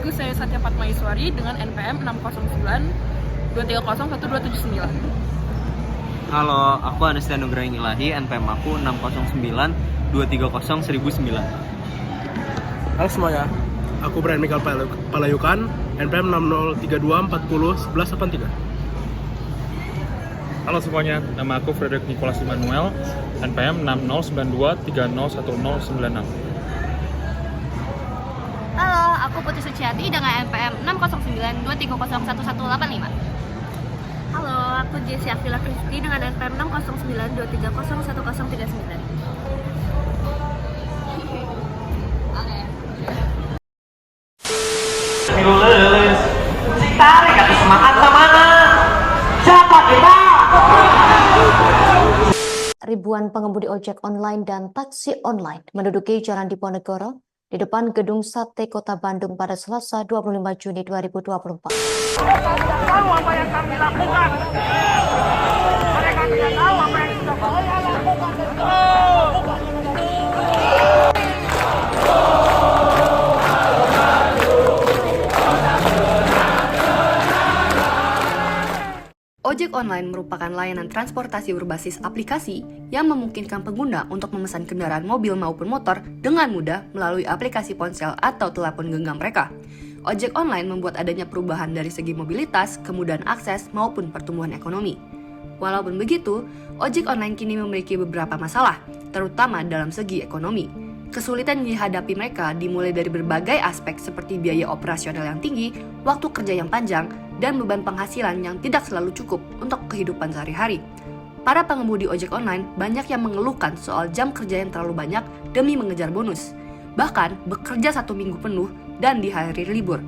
saya Satya Fatmaiswari dengan NPM 609-230-1279. Halo, aku Anastia Nugraha Ilahi, NPM aku 609-230-1009. Halo semuanya, aku Brian Michael Palayukan, NPM 6032401183. Halo semuanya, nama aku Frederick Nicholas Immanuel, NPM 6092301096. Halo, aku Putri Suciati dengan NPM 60923011185. Halo, aku Jessi Afila Kristi dengan NPM 60923011039. Lulus, musik tarik atau semangat mana? Siapa kita? Ribuan pengemudi ojek online dan taksi online menduduki Jalan Diponegoro di depan Gedung Sate Kota Bandung pada Selasa 25 Juni 2024. Mereka tidak tahu apa yang kami lakukan. Mereka tidak tahu apa yang sudah saya lakukan. Ojek online merupakan layanan transportasi berbasis aplikasi yang memungkinkan pengguna untuk memesan kendaraan mobil maupun motor dengan mudah melalui aplikasi ponsel atau telepon genggam mereka. Ojek online membuat adanya perubahan dari segi mobilitas, kemudahan akses, maupun pertumbuhan ekonomi. Walaupun begitu, ojek online kini memiliki beberapa masalah, terutama dalam segi ekonomi. Kesulitan yang dihadapi mereka dimulai dari berbagai aspek seperti biaya operasional yang tinggi, waktu kerja yang panjang, dan beban penghasilan yang tidak selalu cukup untuk kehidupan sehari-hari. Para pengemudi ojek online banyak yang mengeluhkan soal jam kerja yang terlalu banyak demi mengejar bonus. Bahkan bekerja 1 minggu penuh dan di hari libur.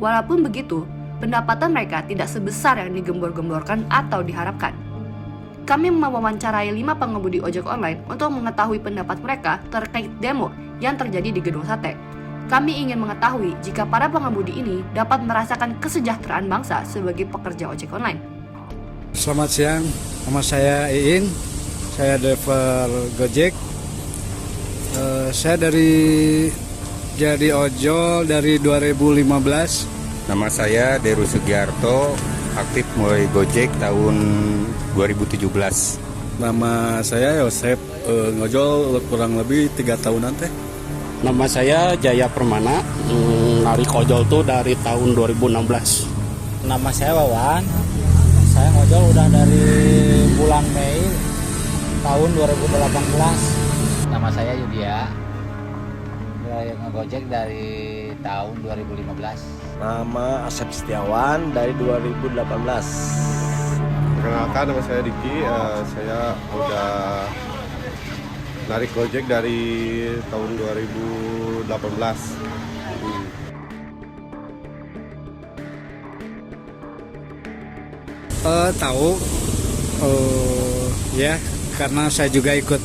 Walaupun begitu, pendapatan mereka tidak sebesar yang digembor-gemborkan atau diharapkan. Kami mewawancarai 5 pengemudi ojek online untuk mengetahui pendapat mereka terkait demo yang terjadi di Gedung Sate. Kami ingin mengetahui jika para pengemudi ini dapat merasakan kesejahteraan bangsa sebagai pekerja ojek online. Selamat siang, nama saya Iin, saya driver Gojek. Saya jadi ojol dari 2015. Nama saya Deru Sugiarto, aktif mulai Gojek tahun 2017. Nama saya Yosep, ngojol kurang lebih 3 tahunan teh. Nama saya Jaya Permana, narik ojol tuh dari tahun 2016. Nama saya Wawan, saya ngojol udah dari bulan Mei tahun 2018. Nama saya Yudia, ngegojek dari tahun 2015. Nama Asep Setiawan dari 2018. Perkenalkan, nama saya Diki, saya udah narik Gojek dari tahun 2018. Tahu, ya, karena saya juga ikut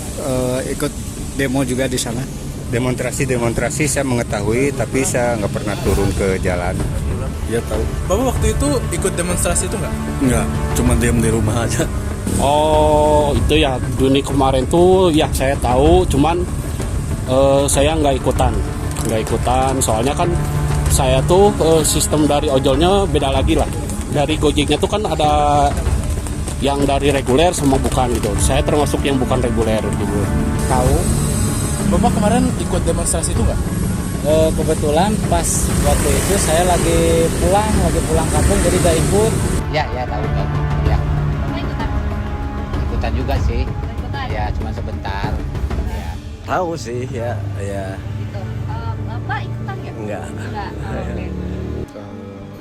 demo juga di sana. Demonstrasi saya mengetahui, tapi saya nggak pernah turun ke jalan. Ya tahu. Bapak waktu itu ikut demonstrasi itu nggak? Nggak, cuma diam di rumah aja. Oh, itu ya, Juni kemarin tuh ya saya tahu, cuman saya nggak ikutan, soalnya kan saya tuh sistem dari ojolnya beda lagi lah. Dari Gojeknya tuh kan ada yang dari reguler sama bukan gitu. Saya termasuk yang bukan reguler gitu. Tahu. Bapak kemarin ikut demonstrasi itu nggak? Kebetulan pas waktu itu saya lagi pulang kampung, jadi gak ikut. Ya tahu. Ya. Ikutan juga sih. Ya, cuma sebentar. Ya. Tahu sih, ya. Gitu. Bapak ikutan ya? Enggak.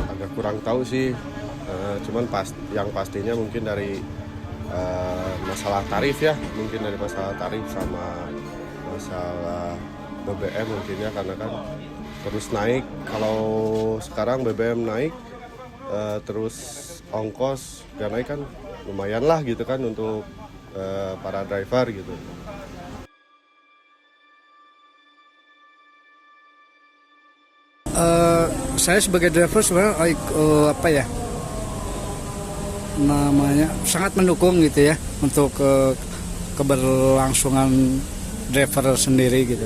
Agak kurang tahu sih. Cuman yang pastinya mungkin dari masalah tarif ya, mungkin dari masalah tarif sama masalah BBM mungkin ya, karena kan terus naik. Kalau sekarang BBM naik, terus ongkos gak naik kan lumayan lah gitu kan untuk para driver gitu. Saya sebagai driver sebenarnya sangat mendukung gitu ya untuk keberlangsungan driver sendiri gitu.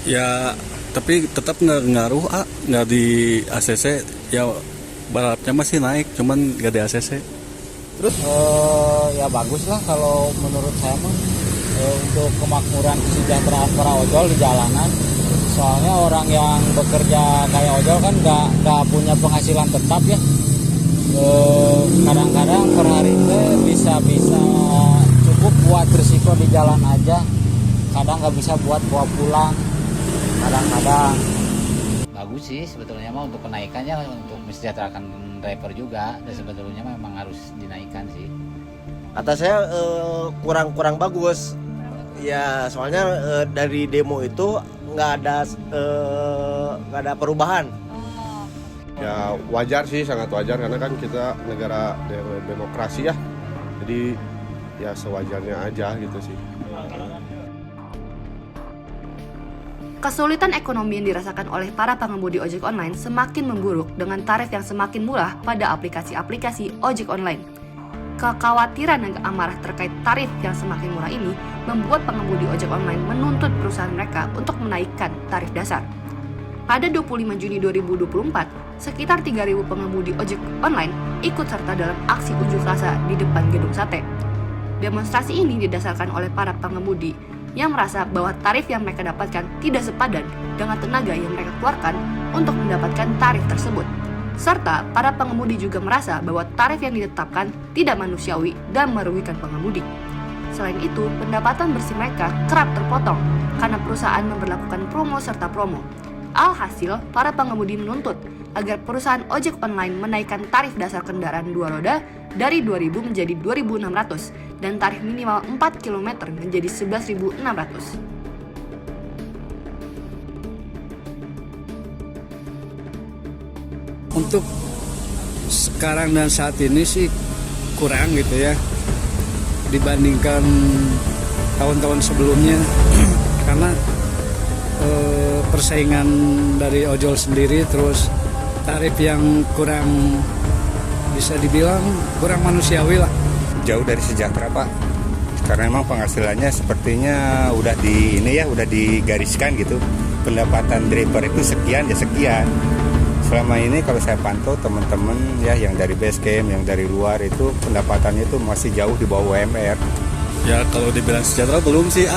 Ya Tapi tetap nggak ngaruh, nggak di ACC, ya balapnya masih naik, cuman nggak di ACC. Terus ya bagus lah kalau menurut saya mah untuk kemakmuran kesejahteraan para ojol di jalanan. Soalnya orang yang bekerja kayak ojol kan nggak punya penghasilan tetap ya. Kadang-kadang per hari itu bisa cukup buat risiko di jalan aja. Kadang nggak bisa buat bawa pulang. Kadang-kadang. Bagus sih sebetulnya mah untuk kenaikannya, untuk mesejahterakan driver juga, dan sebetulnya memang harus dinaikkan sih. Kata saya kurang bagus. Ya soalnya dari demo itu nggak ada perubahan. Ya wajar sih, sangat wajar karena kan kita negara demokrasi ya. Jadi ya sewajarnya aja gitu sih. Kesulitan ekonomi yang dirasakan oleh para pengemudi ojek online semakin memburuk dengan tarif yang semakin murah pada aplikasi-aplikasi ojek online. Kekhawatiran dan amarah terkait tarif yang semakin murah ini membuat pengemudi ojek online menuntut perusahaan mereka untuk menaikkan tarif dasar. Pada 25 Juni 2024, sekitar 3.000 pengemudi ojek online ikut serta dalam aksi unjuk rasa di depan gedung sate. Demonstrasi ini didasarkan oleh para pengemudi yang merasa bahwa tarif yang mereka dapatkan tidak sepadan dengan tenaga yang mereka keluarkan untuk mendapatkan tarif tersebut. Serta para pengemudi juga merasa bahwa tarif yang ditetapkan tidak manusiawi dan merugikan pengemudi. Selain itu, pendapatan bersih mereka kerap terpotong karena perusahaan memberlakukan promo serta promo. Alhasil, para pengemudi menuntut agar perusahaan ojek online menaikkan tarif dasar kendaraan dua roda dari 2.000 menjadi 2.600 dan tarif minimal 4 km menjadi 11.600. Untuk sekarang dan saat ini sih kurang gitu ya dibandingkan tahun-tahun sebelumnya karena persaingan dari ojol sendiri, terus tarif yang kurang, bisa dibilang kurang manusiawi lah. Jauh dari sejahtera Pak, karena memang penghasilannya sepertinya udah digariskan gitu. Pendapatan driver itu sekian ya sekian. Selama ini kalau saya pantau teman-teman ya yang dari base camp, yang dari luar itu pendapatannya itu masih jauh di bawah UMR. Ya kalau dibilang sejahtera belum sih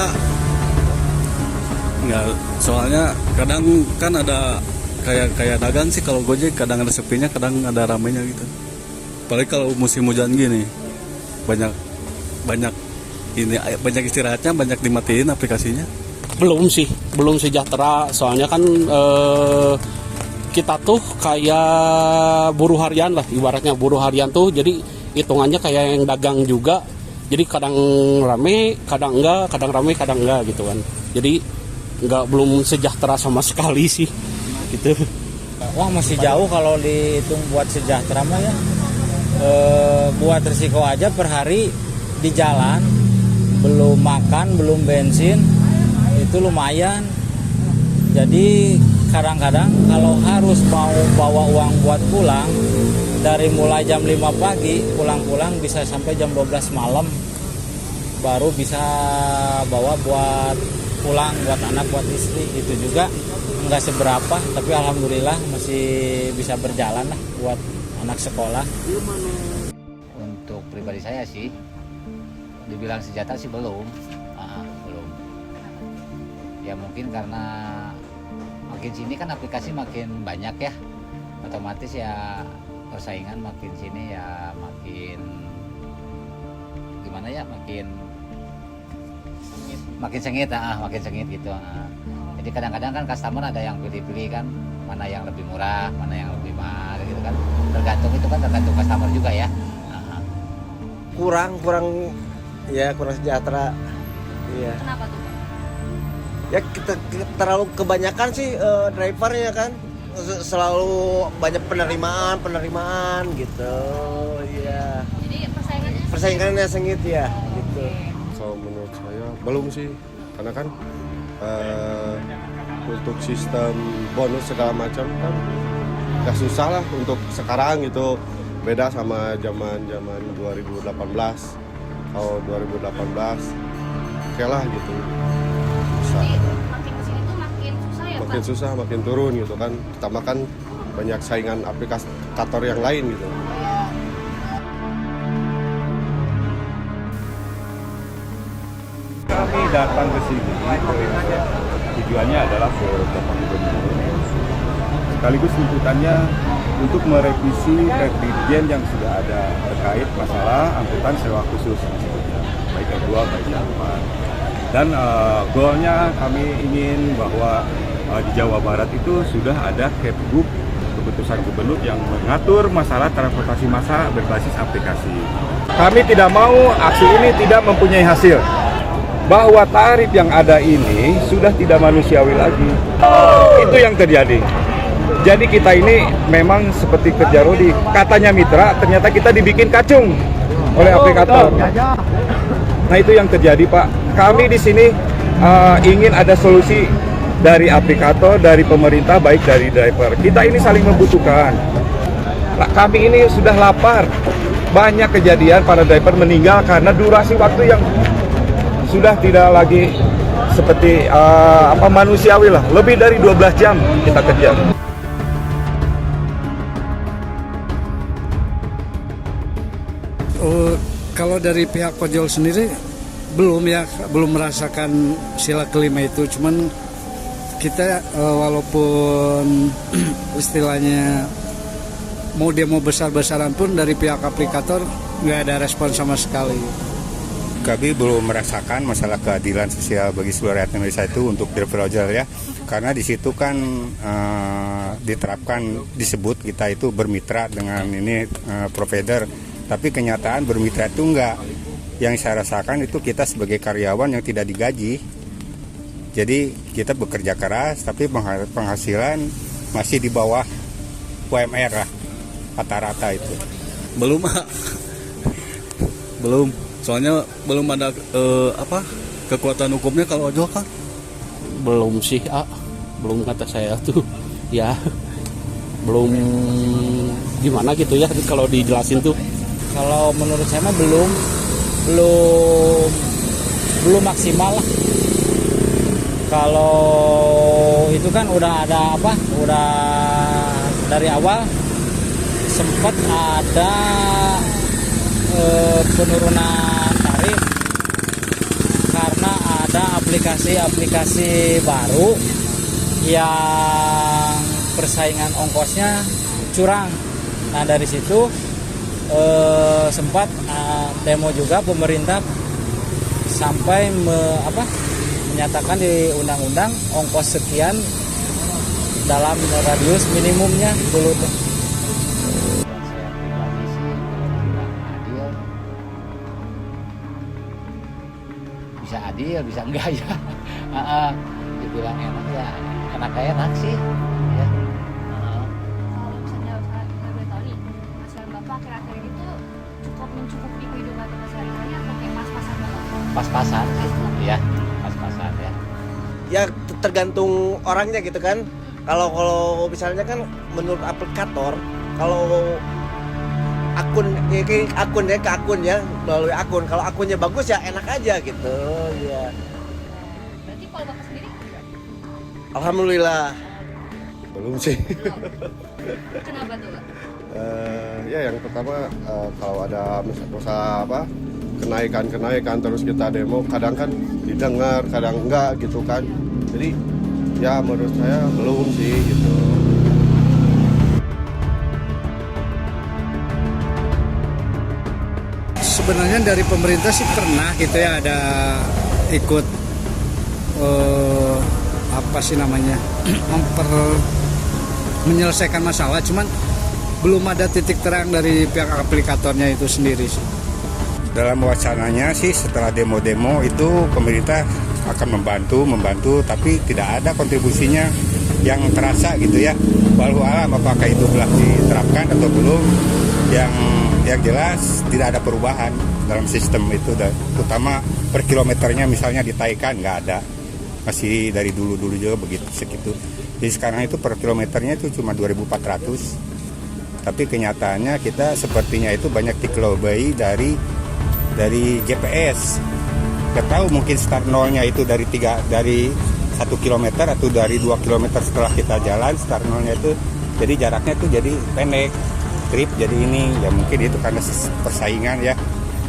Nggak, soalnya kadang kan ada kayak dagang sih, kalau Gojek kadang ada sepinya, kadang ada ramainya gitu. Apalagi kalau musim hujan gini banyak istirahatnya, banyak dimatiin aplikasinya. Belum sejahtera, soalnya kan kita tuh kayak buruh harian lah, ibaratnya buruh harian tuh, jadi hitungannya kayak yang dagang juga, jadi kadang rame, kadang enggak, kadang rame, kadang enggak gitu kan. Jadi belum sejahtera sama sekali sih gitu. Wah masih jauh kalau dihitung buat sejahtera mah ya. Buat risiko aja per hari di jalan, belum makan, belum bensin, itu lumayan. Jadi kadang-kadang kalau harus mau bawa uang buat pulang, dari mulai jam 5 pagi pulang-pulang bisa sampai jam 12 malam baru bisa bawa buat pulang, buat anak, buat istri. Itu juga nggak seberapa, tapi alhamdulillah masih bisa berjalan lah buat anak sekolah. Untuk pribadi saya sih dibilang sejahtera sih belum. Ya mungkin karena makin sini kan aplikasi makin banyak ya, otomatis ya persaingan makin sini ya makin gimana ya, makin sengit gitu. Jadi kadang-kadang kan customer ada yang pilih-pilih kan, mana yang lebih murah, mana yang lebih mahal gitu kan. Tergantung customer juga ya. Kurang sejahtera. Iya. Kenapa tuh? Ya kita terlalu kebanyakan sih drivernya kan, selalu banyak penerimaan gitu. Iya. Jadi persaingannya sengit ya gitu. Kalau menurut saya belum sih, karena kan untuk sistem bonus segala macam kan gak susah lah untuk sekarang gitu, beda sama zaman 2018. Kalau 2018 oke lah gitu. Jadi makin kesini tuh makin susah ya makin susah, makin turun gitu kan. Ditambah kan banyak saingan aplikator yang lain gitu. Kami datang ke sini, tujuannya adalah ke Bapak Gubernur. Sekaligus tuntutannya untuk merevisi Dirjen yang sudah ada terkait masalah angkutan sewa khusus, baik R2, baik R4. Dan goalnya kami ingin bahwa di Jawa Barat itu sudah ada Kepgub, keputusan gubernur yang mengatur masalah transportasi massal berbasis aplikasi. Kami tidak mau aksi ini tidak mempunyai hasil. Bahwa tarif yang ada ini sudah tidak manusiawi lagi. Itu yang terjadi. Jadi kita ini memang seperti kerja Rodi, katanya mitra, ternyata kita dibikin kacung oleh aplikator. Nah itu yang terjadi Pak. Kami di sini ingin ada solusi dari aplikator, dari pemerintah, baik dari driver. Kita ini saling membutuhkan. Nah, kami ini sudah lapar. Banyak kejadian para driver meninggal karena durasi waktu yang sudah tidak lagi seperti manusiawi lah. Lebih dari 12 jam kita kerja. Kalau dari pihak ojol sendiri belum merasakan sila kelima itu, cuman kita walaupun istilahnya mau demo besar-besaran pun dari pihak aplikator nggak ada respon sama sekali. Kami belum merasakan masalah keadilan sosial bagi seluruh rakyat Indonesia itu untuk driver ojol ya, karena di situ kan diterapkan disebut kita itu bermitra dengan ini provider. Tapi kenyataan bermitra itu enggak. Yang saya rasakan itu kita sebagai karyawan yang tidak digaji. Jadi kita bekerja keras tapi penghasilan masih di bawah UMR lah, rata-rata itu. Belum. Soalnya belum ada kekuatan hukumnya kalau ojol kan. Belum sih, belum kata saya tuh. Ya. Belum gimana gitu ya kalau dijelasin tuh. Kalau menurut saya mah belum maksimal lah. Kalau itu kan udah ada udah dari awal sempat ada penurunan tarif karena ada aplikasi baru yang persaingan ongkosnya curang. Nah dari situ sempat demo juga pemerintah sampai menyatakan di undang-undang ongkos sekian dalam radius minimumnya dulu tuh. Bisa adil, bisa enggak ya. Dibilang enak ya, enak sih. Ya. Akhir-akhir ini tuh cukup mencukupi kehidupan kita sehari-hari atau kayak pas-pasan banget? Pas-pasan sih, ya, pas-pasan ya. Ya tergantung orangnya gitu kan. Kalau misalnya kan menurut aplikator, kalau akun ya melalui akun. Kalau akunnya bagus ya enak aja gitu ya. Berarti kalau Bapak sendiri? Alhamdulillah. Belum sih. Kenapa tuh, Pak? Ya yang pertama kalau ada masalah kenaikan terus kita demo, kadang kan didengar, kadang enggak gitu kan. Jadi ya menurut saya belum sih gitu. Sebenarnya dari pemerintah sih pernah gitu ya ada ikut menyelesaikan masalah, cuman belum ada titik terang dari pihak aplikatornya itu sendiri sih. Dalam wacananya sih setelah demo-demo itu pemerintah akan membantu, tapi tidak ada kontribusinya yang terasa gitu ya. Walau alam apakah itu telah diterapkan atau belum, yang jelas tidak ada perubahan dalam sistem itu, terutama per kilometernya misalnya ditaikan nggak ada, masih dari dulu juga begitu segitu. Jadi sekarang itu per kilometernya itu cuma 2.400. Tapi kenyataannya kita sepertinya itu banyak dikelobai dari GPS. Kita tahu mungkin start nolnya itu dari 1 kilometer atau dari 2 kilometer setelah kita jalan start nolnya itu, jadi jaraknya itu jadi pendek, trip jadi ini ya mungkin itu karena persaingan ya,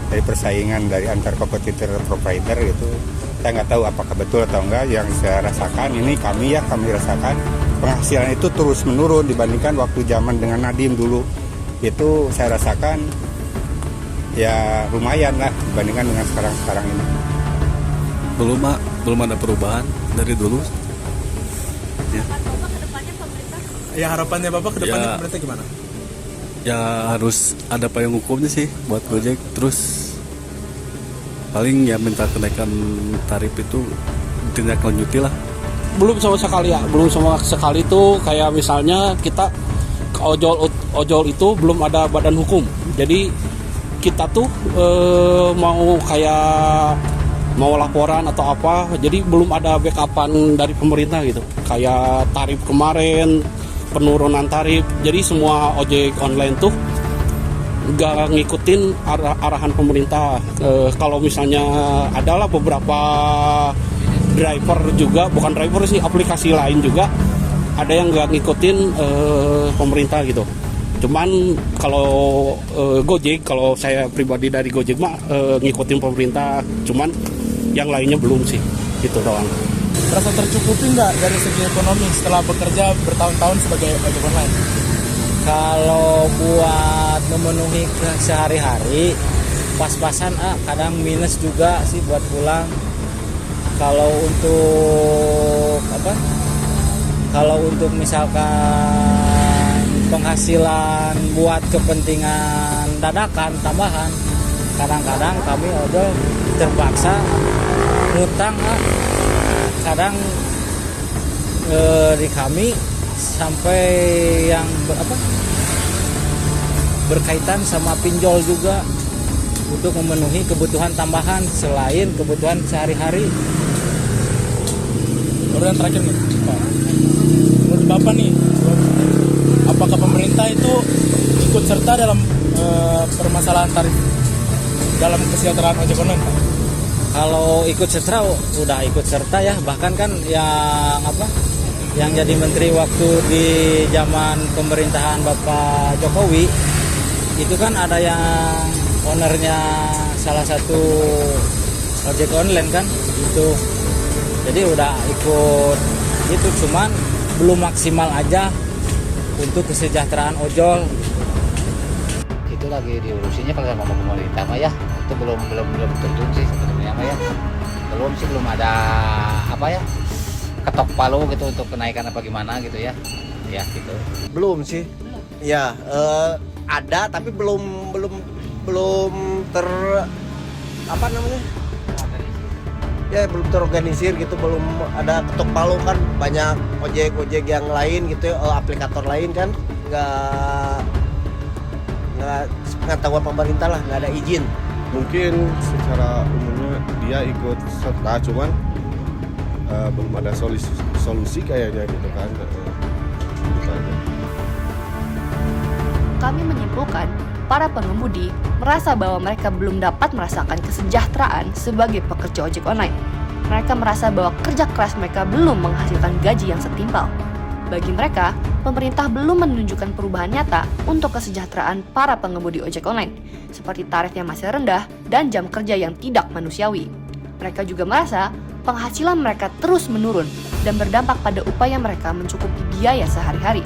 dari persaingan dari antar kompetitor provider gitu. Saya nggak tahu apakah betul atau enggak. Yang saya rasakan ini kami rasakan penghasilan itu terus menurun dibandingkan waktu zaman dengan Nadiem dulu. Itu saya rasakan ya lumayan lah dibandingkan dengan sekarang ini. Belum ada perubahan dari dulu. Ya harapannya Bapak ke depannya pemerintah gimana? Ya harus ada payung hukumnya sih buat Gojek. Terus paling ya minta kenaikan tarif itu ditindaklanjuti lah. Belum sama sekali tuh kayak misalnya kita ke ojol itu belum ada badan hukum. Jadi kita tuh mau laporan atau apa, jadi belum ada backupan dari pemerintah gitu. Kayak tarif kemarin, penurunan tarif, jadi semua ojek online tuh gak ngikutin arahan pemerintah. Kalau misalnya adalah beberapa driver juga, bukan driver sih, aplikasi lain juga ada yang gak ngikutin pemerintah gitu. Cuman kalau Gojek, kalau saya pribadi dari Gojek mah ngikutin pemerintah, cuman yang lainnya belum sih, gitu doang. Merasa tercukupi nggak dari segi ekonomi setelah bekerja bertahun-tahun sebagai ojek online? Kalau buat memenuhi sehari-hari pas-pasan, kadang minus juga sih buat pulang. Kalau untuk misalkan penghasilan buat kepentingan dadakan tambahan, kadang-kadang kami ojol terpaksa ngutang. Kadang di kami sampai yang berkaitan sama pinjol juga untuk memenuhi kebutuhan tambahan selain kebutuhan sehari-hari. Lalu yang terakhir nih, menurut Bapak nih, apakah pemerintah itu ikut serta dalam permasalahan tarif dalam kesejahteraan ojek online, Pak? Kalau ikut serta, udah ikut serta ya. Bahkan kan yang jadi menteri waktu di zaman pemerintahan Bapak Jokowi itu kan ada yang ownernya salah satu ojek online kan itu. Jadi udah ikut itu, cuman belum maksimal aja untuk kesejahteraan ojol. Itu lagi diurusinya kalau sama pemerintah mah ya. Itu belum terjun sih sebenarnya mah ya. Belum ada ketok palu gitu untuk kenaikan apa gimana gitu ya. Ya gitu. Belum sih. Ya, ada tapi belum ya belum terorganisir gitu, belum ada ketok palu kan. Banyak ojek yang lain gitu, aplikator lain kan nggak pengetahuan pemerintah lah, nggak ada izin. Mungkin secara umumnya dia ikut serta, cuman belum ada solusi kayaknya gitu kan. Gitu aja. Kami menyimpulkan, para pengemudi merasa bahwa mereka belum dapat merasakan kesejahteraan sebagai pekerja ojek online. Mereka merasa bahwa kerja keras mereka belum menghasilkan gaji yang setimpal. Bagi mereka, pemerintah belum menunjukkan perubahan nyata untuk kesejahteraan para pengemudi ojek online, seperti tarif yang masih rendah dan jam kerja yang tidak manusiawi. Mereka juga merasa penghasilan mereka terus menurun dan berdampak pada upaya mereka mencukupi biaya sehari-hari.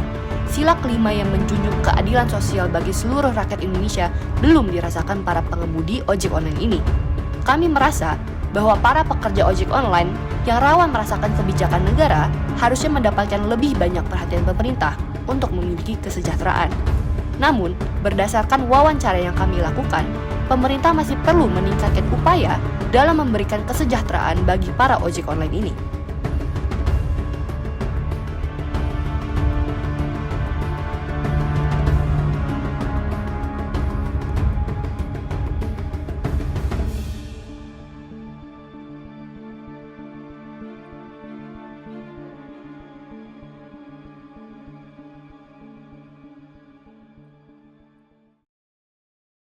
Sila kelima yang menjunjung keadilan sosial bagi seluruh rakyat Indonesia belum dirasakan para pengemudi ojek online ini. Kami merasa bahwa para pekerja ojek online yang rawan merasakan kebijakan negara harusnya mendapatkan lebih banyak perhatian pemerintah untuk memiliki kesejahteraan. Namun, berdasarkan wawancara yang kami lakukan, pemerintah masih perlu meningkatkan upaya dalam memberikan kesejahteraan bagi para ojek online ini.